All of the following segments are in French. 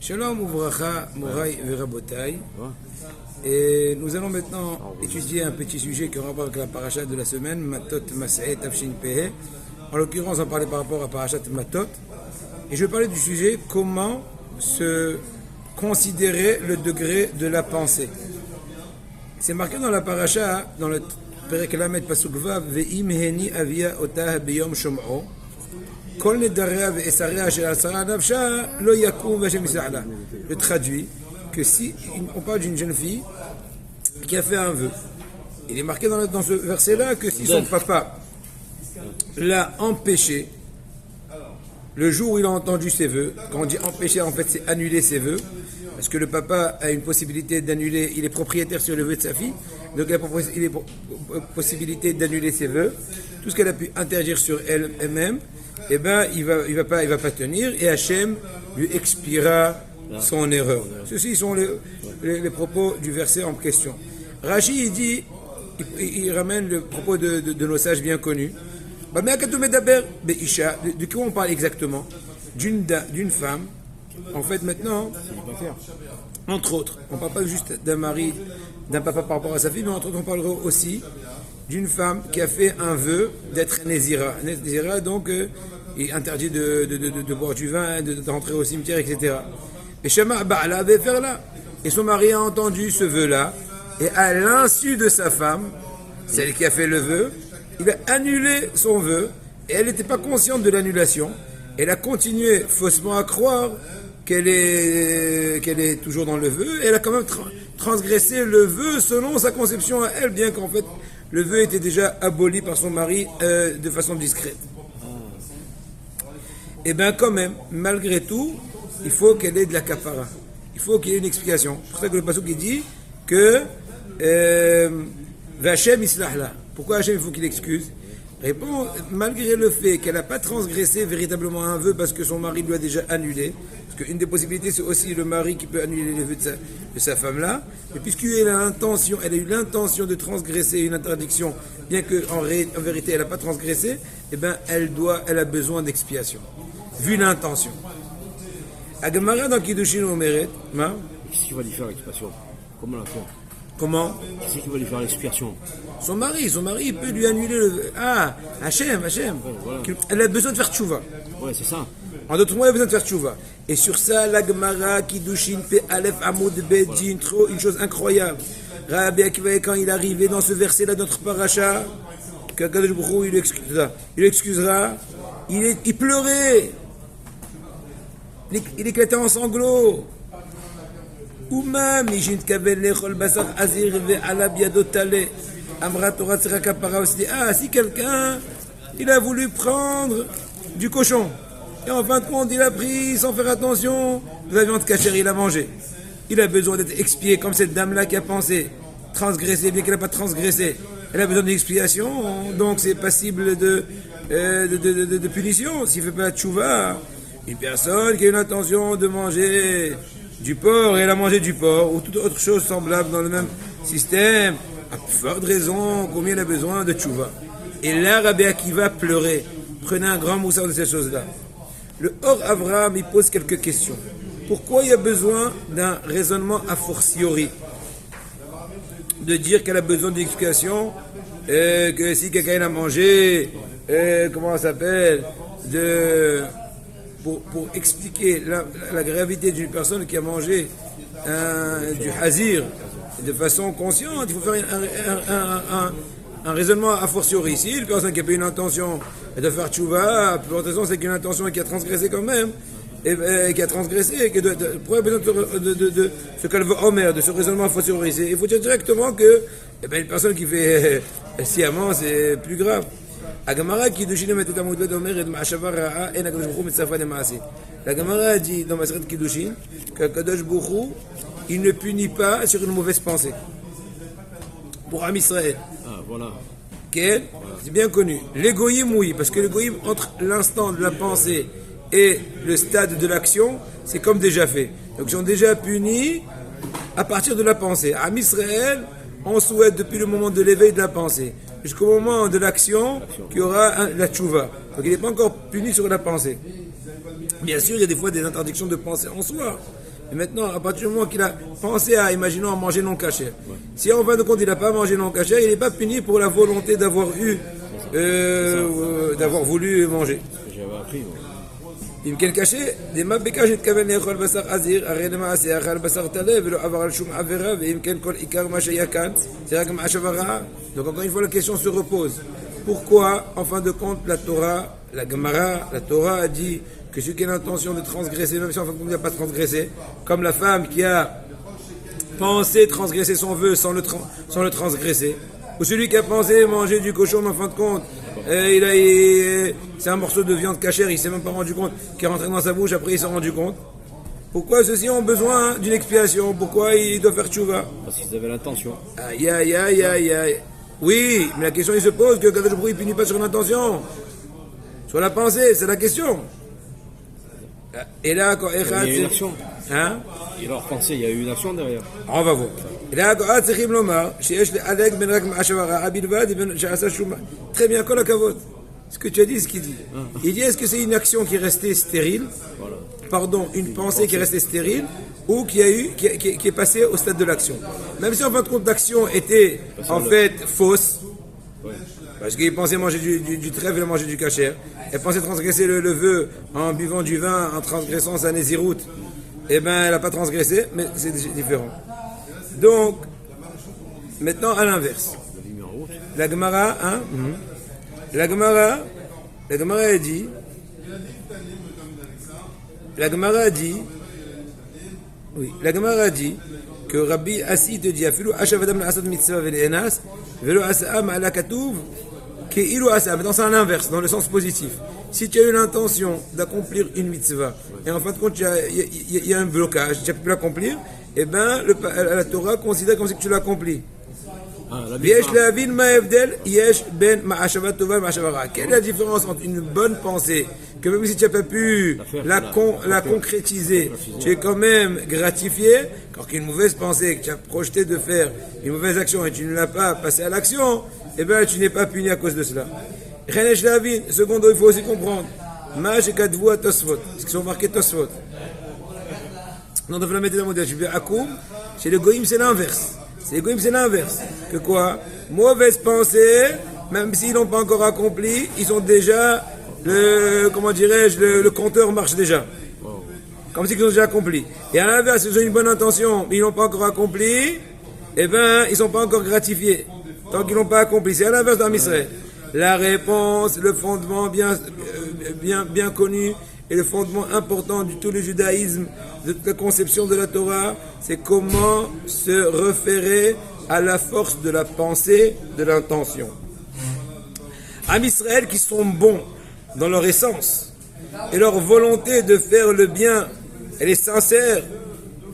Shalom Uvracha, Mouraï Verabotai. Et nous allons maintenant étudier un petit sujet qui rapporte avec la paracha de la semaine, Matot Mas'eh Tafshin Pehe. En l'occurrence, on parlait par rapport à parachat Matot. Et je vais parler du sujet comment se considérer le degré de la pensée. C'est marqué dans la paracha, dans le Perek Lamed Pasuk Vav, Ve'im heni avia otah beyom shom'o. Le traduit que si on parle d'une jeune fille qui a fait un vœu, il est marqué dans ce verset-là que si son papa l'a empêché le jour où il a entendu ses vœux, quand on dit empêcher, en fait c'est annuler ses vœux, parce que le papa a une possibilité d'annuler, il est propriétaire sur le vœu de sa fille, donc il a possibilité d'annuler ses vœux, tout ce qu'elle a pu interdire sur elle-même, eh ben, il va pas tenir, et Hachem lui expiera son erreur. Ceci sont les propos du verset en question. Rashi, il ramène le propos de nos sages bien connus. De quoi on parle exactement? D'une femme. En fait, maintenant, entre autres, on ne parle pas juste d'un mari, d'un papa par rapport à sa fille, mais entre autres, on parlera aussi d'une femme qui a fait un vœu d'être Nézira. Nézira, donc, il est interdit de boire du vin, de rentrer au cimetière, etc. Et Shema Ba'ala avait fait là. Et son mari a entendu ce vœu-là, et à l'insu de sa femme, celle qui a fait le vœu, il a annulé son vœu, et elle n'était pas consciente de l'annulation. Elle a continué faussement à croire qu'elle est toujours dans le vœu, et elle a quand même transgressé le vœu selon sa conception à elle, bien qu'en fait, le vœu était déjà aboli par son mari de façon discrète. Et bien quand même, malgré tout, il faut qu'elle ait de la kafara. Il faut qu'il y ait une explication. C'est pour ça que le pasuk il dit que Vachem islahla. Pourquoi Hachem il faut qu'il excuse? Répond, malgré le fait qu'elle n'a pas transgressé véritablement un vœu parce que son mari lui a déjà annulé, parce qu'une des possibilités c'est aussi le mari qui peut annuler les vœux de sa femme-là, mais puisqu'elle a eu l'intention de transgresser une interdiction, bien qu'en vérité elle n'a pas transgressé, eh ben elle a besoin d'expiation, vu l'intention. Agamara dans Kiddushin Omeret, qu'est-ce qu'il va lui faire l'expiation? Comment la faire? Comment? Qu'est-ce qui va lui faire l'expiation? Son mari, il peut lui annuler le... Hachem. Voilà. Elle a besoin de faire tchouva. Ouais, c'est ça. En d'autres mots, elle a besoin de faire tchouva. Et sur ça, la Gemara, Kiddushin, Pe Aleph, Amoud, Bedin, trop, une chose incroyable. Rabbi Akiva, quand il est arrivé dans ce verset-là de notre paracha, qu'Akadosh Baruch Hu, il excusera, il pleurait. Il éclatait en sanglots. Ou même, si quelqu'un, il a voulu prendre du cochon, et en fin de compte, il a pris, sans faire attention, de la viande cachère, il a mangé. Il a besoin d'être expié, comme cette dame-là qui a pensé transgresser, bien qu'elle n'a pas transgressé. Elle a besoin d'expiation, donc c'est passible de punition. S'il ne fait pas de tchouva, une personne qui a une intention de manger du porc, et elle a mangé du porc, ou toute autre chose semblable dans le même système, à forte raison, combien elle a besoin de tchouva. Et là, Rabbi Akiva pleurait. Prenez un grand moussard de ces choses-là. Le Or Avraham, il pose quelques questions. Pourquoi il y a besoin d'un raisonnement a fortiori? De dire qu'elle a besoin d'explication, que si quelqu'un a mangé, comment ça s'appelle, pour expliquer la gravité d'une personne qui a mangé du hazir de façon consciente, il faut faire un raisonnement a fortiori. Ici, une personne qui a pas une intention de faire tchouva, pour raison c'est qu'une intention qui a transgressé quand même, et qui a transgressé, pourquoi besoin de ce qu'elle veut omer, de ce raisonnement a fortiori? Il faut dire directement que une personne qui fait sciemment, c'est plus grave. La Gemara dit dans Maseret Kiddushin qu'Akadosh Baruch Hu, il ne punit pas sur une mauvaise pensée. Pour Am Israël. Ah, voilà. Okay? C'est bien connu. L'égoïme, oui, parce que l'égoïme, entre l'instant de la pensée et le stade de l'action, c'est comme déjà fait. Donc ils sont déjà punis à partir de la pensée. Am Israël, on souhaite depuis le moment de l'éveil de la pensée jusqu'au moment de l'action qu'il y aura la tchouva. Donc il n'est pas encore puni sur la pensée. Bien sûr, il y a des fois des interdictions de pensée en soi, Et maintenant, à partir du moment qu'il a pensé à, imaginons, à manger non caché, si en fin de compte il n'a pas mangé non caché, il n'est pas puni pour la volonté d'avoir d'avoir voulu manger. J'avais appris, moi. אם כן קשה, למה ביקש להתכוון לאכול בשר עזיר, הרי למעשה אכל בשר טלה ולא עבר על שום עבירה, ואם כן כל עיקר מה שהיה כאן, c'est רק מחשבה רעה. Donc encore une fois la question se repose. Pourquoi, en fin de compte, la Torah, la Gemara, la Torah a dit que celui qui a l'intention de transgresser, même si en fin de compte il n'a pas transgressé, comme la femme qui a pensé transgresser son vœu sans le transgresser, ou celui qui a pensé manger du cochon, mais en fin de compte, c'est un morceau de viande cachère, il s'est même pas rendu compte, qui est rentré dans sa bouche, après il s'est rendu compte. Pourquoi ceux-ci ont besoin d'une expiation? Pourquoi ils doivent faire tchouva? Parce qu'ils avaient l'intention. Aïe, aïe, aïe, aïe, aïe. Oui, mais la question il se pose que Kadosh Baruch Hu, il punit pas sur l'intention, sur la pensée, c'est la question. Et là, quand Il y a eu une action. Hein? Et leur pensée, il y a eu une action derrière. On va voir. Très bien, kol hakavod. Ce que tu as dit, ce qu'il dit. Il dit, est-ce que c'est une action qui est restée stérile? Voilà. Pardon, une pensée qui est restée stérile, ou qui est passée au stade de l'action. Même si en fin de compte l'action était en fait fausse, parce qu'il pensait manger du trèfle et manger du kasher, elle pensait transgresser le vœu en buvant du vin, en transgressant sa nésiroute, eh bien elle n'a pas transgressé, mais c'est différent. Donc, maintenant à l'inverse. La Gemara, hein, la Gemara a dit, que Rabbi Assi te dit, Afilu Ashavadam Asad Mitzvah Velenas, Velo Asa Ma'ala Katouv, que Ilu Asa. Maintenant c'est à l'inverse, dans le sens positif. Si tu as eu l'intention d'accomplir une mitzvah, et en fin de compte il y a un blocage, tu n'as pu plus l'accomplir, eh bien la Torah considère comme si tu l'as accompli. Quelle est la différence entre une bonne pensée, que même si tu n'as pas pu la concrétiser, tu es quand même gratifié, alors qu'une mauvaise pensée, que tu as projeté de faire une mauvaise action et tu ne l'as pas passé à l'action, eh bien tu n'es pas puni à cause de cela. Secondo, il faut aussi comprendre, ce qu'ils sont marqués Tosfot. Non, dans la méthode modèle, chez le Goïm, c'est l'inverse. C'est l'inverse. Que quoi? Mauvaise pensée, même s'ils n'ont pas encore accompli, ils ont déjà, le compteur marche déjà. Comme si ils ont déjà accompli. Et à l'inverse, ils ont une bonne intention, mais ils n'ont pas encore accompli, eh bien, ils ne sont pas encore gratifiés. Tant qu'ils n'ont pas accompli. C'est à l'inverse dans Israël. La réponse, le fondement bien connu, et le fondement important du tout le judaïsme, de toute la conception de la Torah, c'est comment se référer à la force de la pensée, de l'intention. Am Israël qui sont bons dans leur essence, et leur volonté de faire le bien, elle est sincère,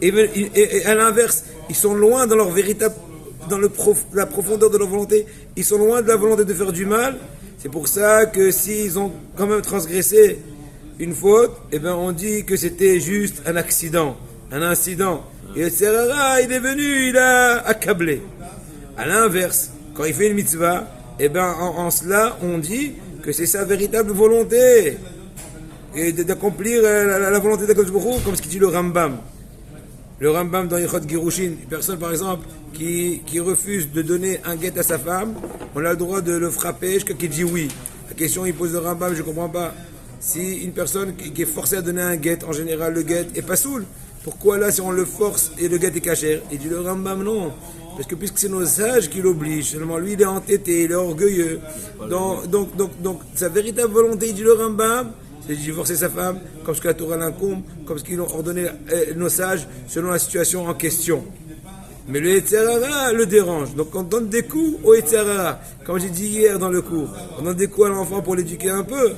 et à l'inverse, ils sont loin dans leur véritable, la profondeur de leur volonté, ils sont loin de la volonté de faire du mal. C'est pour ça que s'ils ont quand même transgressé une faute, eh bien on dit que c'était juste un accident, un incident. Et le Serara, il est venu, il a accablé. À l'inverse, quand il fait une mitzvah, eh bien en cela, on dit que c'est sa véritable volonté. Et d'accomplir la volonté d'Akadosh Baruch Hu, comme ce qu'il dit le Rambam. Le Rambam dans Yichot Girushin, une personne par exemple qui refuse de donner un guet à sa femme, on a le droit de le frapper jusqu'à qu'il dit oui. La question il pose le Rambam, je ne comprends pas. Si une personne qui est forcée à donner un guet, en général le guet est pas soul, pourquoi là si on le force et le guet est caché? Il dit le Rambam non, parce que puisque c'est nos sages qui l'obligent, seulement lui il est entêté, il est orgueilleux, donc sa véritable volonté, il dit le Rambam, c'est de divorcer sa femme, comme ce que la Torah l'incombe, comme ce qu'ils ont ordonné nos sages, selon la situation en question. Mais le Yetzirara le dérange. Donc on donne des coups au Yetzirara. Comme j'ai dit hier dans le cours, on donne des coups à l'enfant pour l'éduquer un peu.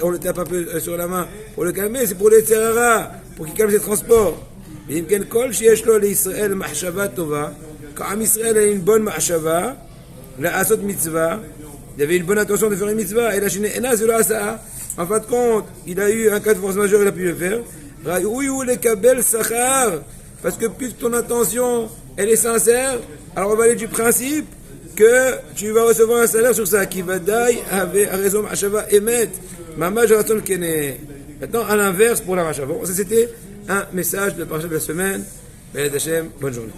On le tape un peu sur la main pour le calmer. C'est pour le Yetzirara, pour qu'il calme ses transports. Mais il y kol sheyesh lo l'Israël mahshava tova. Quand Am Israël a une bonne mahshava, la asot mitzvah, il avait une bonne intention de faire une mitzvah, et la chine ena zelo asa. En fin de compte, il a eu un cas de force majeure, il a pu le faire. Ra'ou le kabel sachar. Parce que puisque ton intention, elle est sincère, alors on va aller du principe que tu vas recevoir un salaire sur ça. Qui va daï avec raison machava emet. Mama jaraton kene. Maintenant, à l'inverse, pour la machava. Ça, c'était un message de la parasha de la semaine. Bénédicte Hachem, bonne journée.